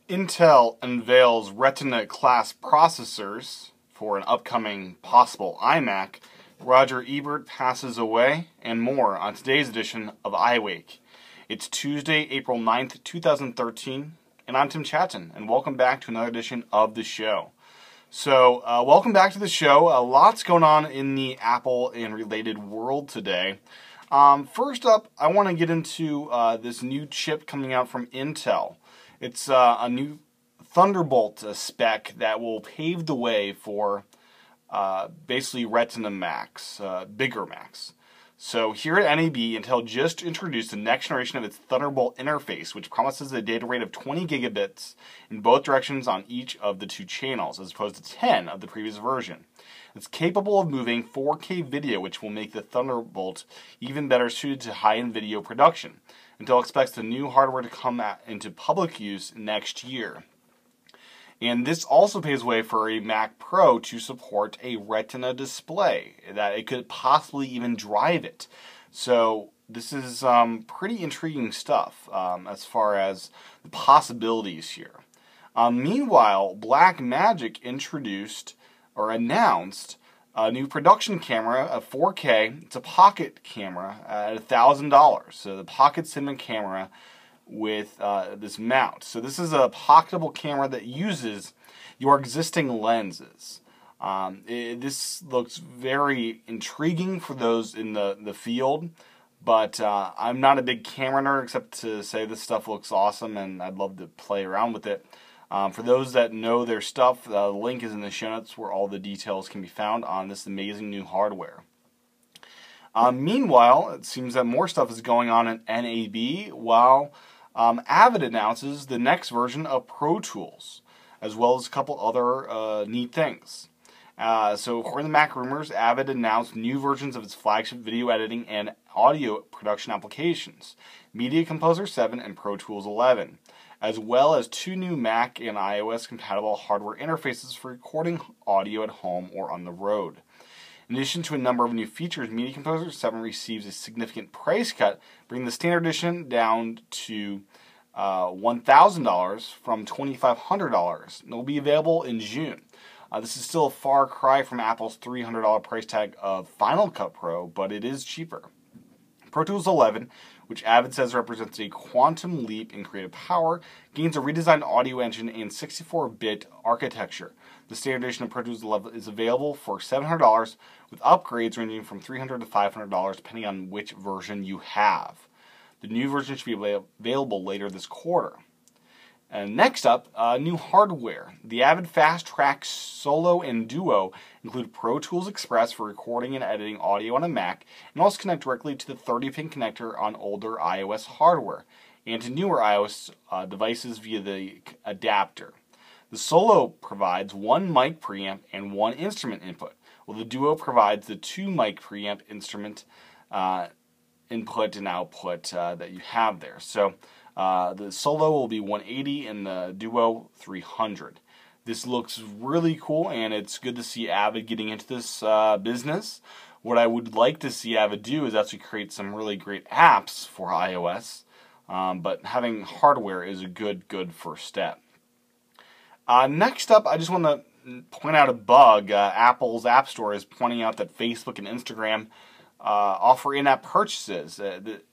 Intel unveils Retina class processors for an upcoming possible iMac. Roger Ebert passes away, and more on today's edition of iWake. It's Tuesday, April 9th, 2013, and I'm Tim Chaten, and welcome back to another edition of the show. So, welcome back to the show. Lots going on in the Apple and related world today. First up, I want to get into this new chip coming out from Intel. It's a new Thunderbolt spec that will pave the way for basically Retina Macs, bigger Macs. So here at NAB, Intel just introduced the next generation of its Thunderbolt interface, which promises a data rate of 20 gigabits in both directions on each of the two channels, as opposed to 10 of the previous version. It's capable of moving 4K video, which will make the Thunderbolt even better suited to high-end video production. Intel expects the new hardware to come into public use next year. And this also paves way for a Mac Pro to support a Retina display, that it could possibly even drive it. So this is pretty intriguing stuff as far as the possibilities here. Meanwhile, Blackmagic introduced or announced a new production camera, a 4K. It's a pocket camera at $1,000. So the pocket cinema camera with this mount. So this is a pocketable camera that uses your existing lenses. This looks very intriguing for those in the field, but I'm not a big camera nerd except to say this stuff looks awesome and I'd love to play around with it. For those that know their stuff, the link is in the show notes where all the details can be found on this amazing new hardware. Meanwhile, it seems that more stuff is going on at NAB while Avid announces the next version of Pro Tools, as well as a couple other neat things. So according to Mac Rumors, Avid announced new versions of its flagship video editing and audio production applications, Media Composer 7 and Pro Tools 11, as well as two new Mac and iOS compatible hardware interfaces for recording audio at home or on the road. In addition to a number of new features, Media Composer 7 receives a significant price cut, bringing the standard edition down to $1,000 from $2,500. It will be available in June. This is still a far cry from Apple's $300 price tag of Final Cut Pro, but it is cheaper. Pro Tools 11, which Avid says represents a quantum leap in creative power, gains a redesigned audio engine and 64-bit architecture. The standard edition of Pro Tools 11 is available for $700, with upgrades ranging from $300 to $500 depending on which version you have. The new version should be available later this quarter. And next up, new hardware. The Avid Fast Track Solo and Duo include Pro Tools Express for recording and editing audio on a Mac, and also connect directly to the 30-pin connector on older iOS hardware, and to newer iOS devices via the adapter. The Solo provides one mic preamp and one instrument input, while the Duo provides the two mic preamp instrument input and output that you have there. So the Solo will be 180 and the Duo 300. This looks really cool, and it's good to see Avid getting into this business. What I would like to see Avid do is actually create some really great apps for iOS, but having hardware is a good first step. Next up, I just want to point out a bug. Apple's App Store is pointing out that Facebook and Instagram offer in-app purchases.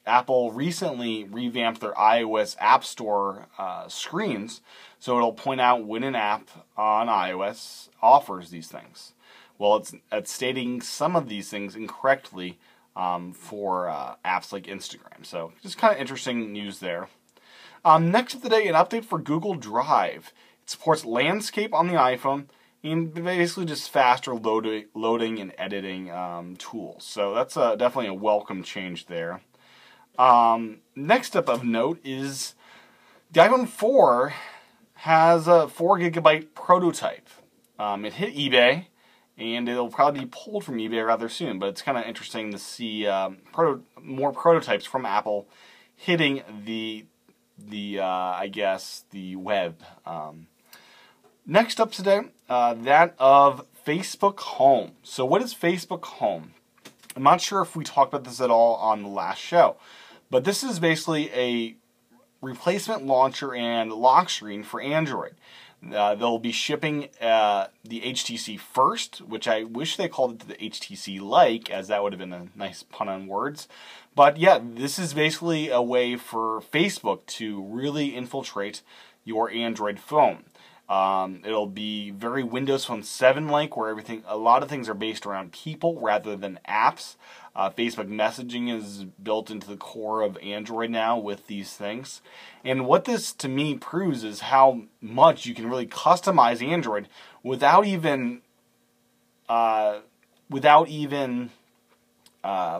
Apple recently revamped their iOS App Store screens, so it'll point out when an app on iOS offers these things. Well, it's stating some of these things incorrectly for apps like Instagram. So just kind of interesting news there. Next up today, an update for Google Drive. It supports landscape on the iPhone and basically just faster loading and editing tools. So that's definitely a welcome change there. Next up of note is the iPhone 4 has a 4 gigabyte prototype. It hit eBay, and it'll probably be pulled from eBay rather soon, but it's kind of interesting to see more prototypes from Apple hitting the I guess, the web. Next up today, that of Facebook Home. So what is Facebook Home? I'm not sure if we talked about this at all on the last show, but this is basically a replacement launcher and lock screen for Android. They'll be shipping the HTC First, which I wish they called it the HTC Like, as that would have been a nice pun on words. But yeah, this is basically a way for Facebook to really infiltrate your Android phone. It'll be very Windows Phone 7-like, where a lot of things are based around people rather than apps. Facebook messaging is built into the core of Android now with these things. And what this to me proves is how much you can really customize Android without even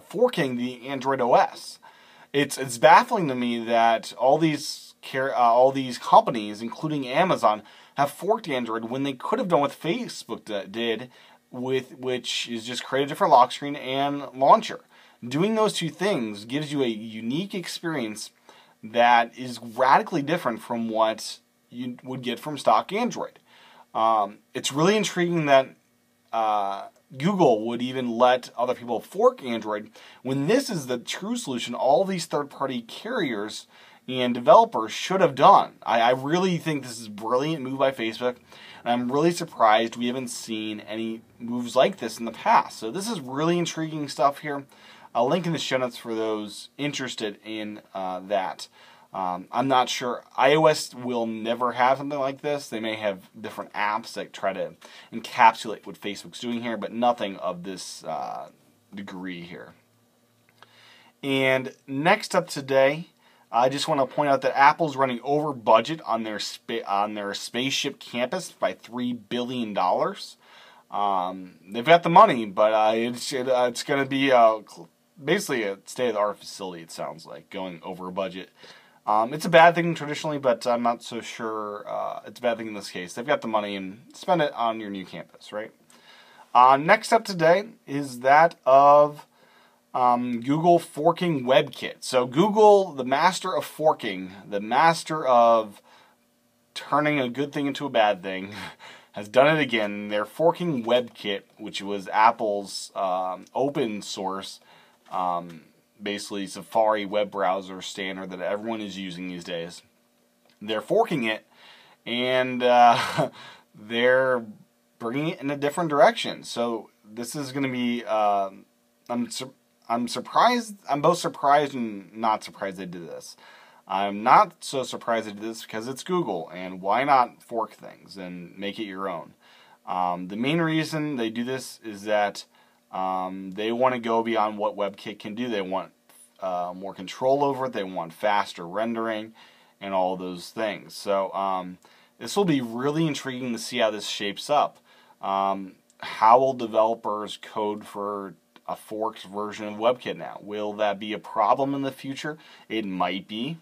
forking the Android OS. It's baffling to me that all these companies, including Amazon, have forked Android when they could have done what Facebook did, which is just create a different lock screen and launcher. Doing those two things gives you a unique experience that is radically different from what you would get from stock Android. It's really intriguing that Google would even let other people fork Android when this is the true solution all these third-party carriers and developers should have done. I really think this is a brilliant move by Facebook, and I'm really surprised we haven't seen any moves like this in the past. So this is really intriguing stuff here. I'll link in the show notes for those interested in that. I'm not sure. iOS will never have something like this. They may have different apps that try to encapsulate what Facebook's doing here, but nothing of this degree here. And next up today, I just want to point out that Apple's running over budget on their spaceship campus by $3 billion. They've got the money, but it's going to be basically a state-of-the-art facility, it sounds like, going over budget. It's a bad thing traditionally, but I'm not so sure it's a bad thing in this case. They've got the money and spend it on your new campus, right? Next up today is that of Google forking WebKit. So Google, the master of forking, the master of turning a good thing into a bad thing, has done it again. They're forking WebKit, which was Apple's open source, basically Safari web browser standard that everyone is using these days. They're forking it, and they're bringing it in a different direction. So this is going to be, I'm surprised. I'm both surprised and not surprised they did this. I'm not so surprised they did this because it's Google, and why not fork things and make it your own? The main reason they do this is that they want to go beyond what WebKit can do. They want more control over it. They want faster rendering and all those things. So this will be really intriguing to see how this shapes up. How will developers code for a forked version of WebKit now? Will that be a problem in the future? It might be.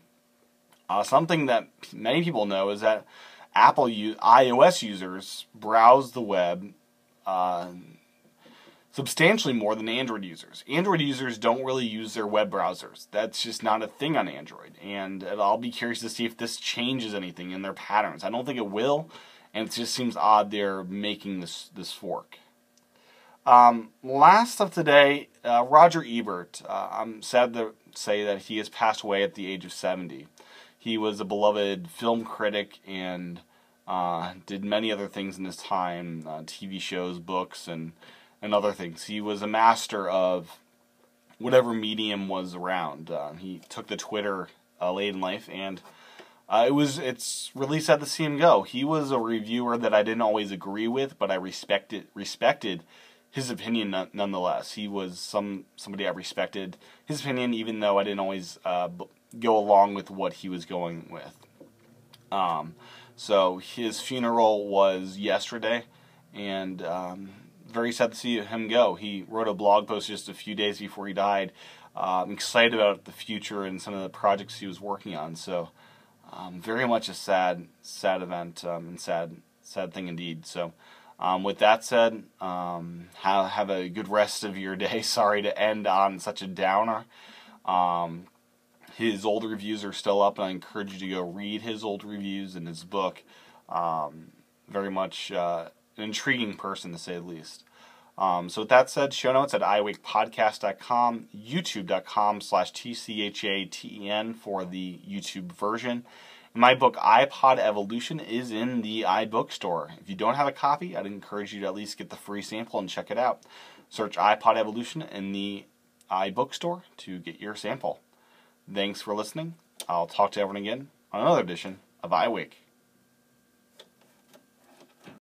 Something that many people know is that iOS users browse the web substantially more than Android users. Android users don't really use their web browsers. That's just not a thing on Android. And I'll be curious to see if this changes anything in their patterns. I don't think it will, and it just seems odd they're making this fork. Last of today, Roger Ebert. I'm sad to say that he has passed away at the age of 70. He was a beloved film critic and did many other things in his time, TV shows, books, and other things. He was a master of whatever medium was around. He took to Twitter late in life, and it's really sad to see him go. He was a reviewer that I didn't always agree with, but I respected his opinion nonetheless. He was somebody I respected his opinion, even though I didn't always go along with what he was going with. So his funeral was yesterday, and very sad to see him go. He wrote a blog post just a few days before he died. I'm excited about the future and some of the projects he was working on. So very much a sad event and sad thing indeed. So with that said, have a good rest of your day. Sorry to end on such a downer. His old reviews are still up, and I encourage you to go read his old reviews and his book. Very much an intriguing person, to say the least. So with that said, show notes at iWakePodcast.com, YouTube.com/TCHATEN for the YouTube version. My book, iPod Evolution, is in the iBookstore. If you don't have a copy, I'd encourage you to at least get the free sample and check it out. Search iPod Evolution in the iBookstore to get your sample. Thanks for listening. I'll talk to everyone again on another edition of iWake.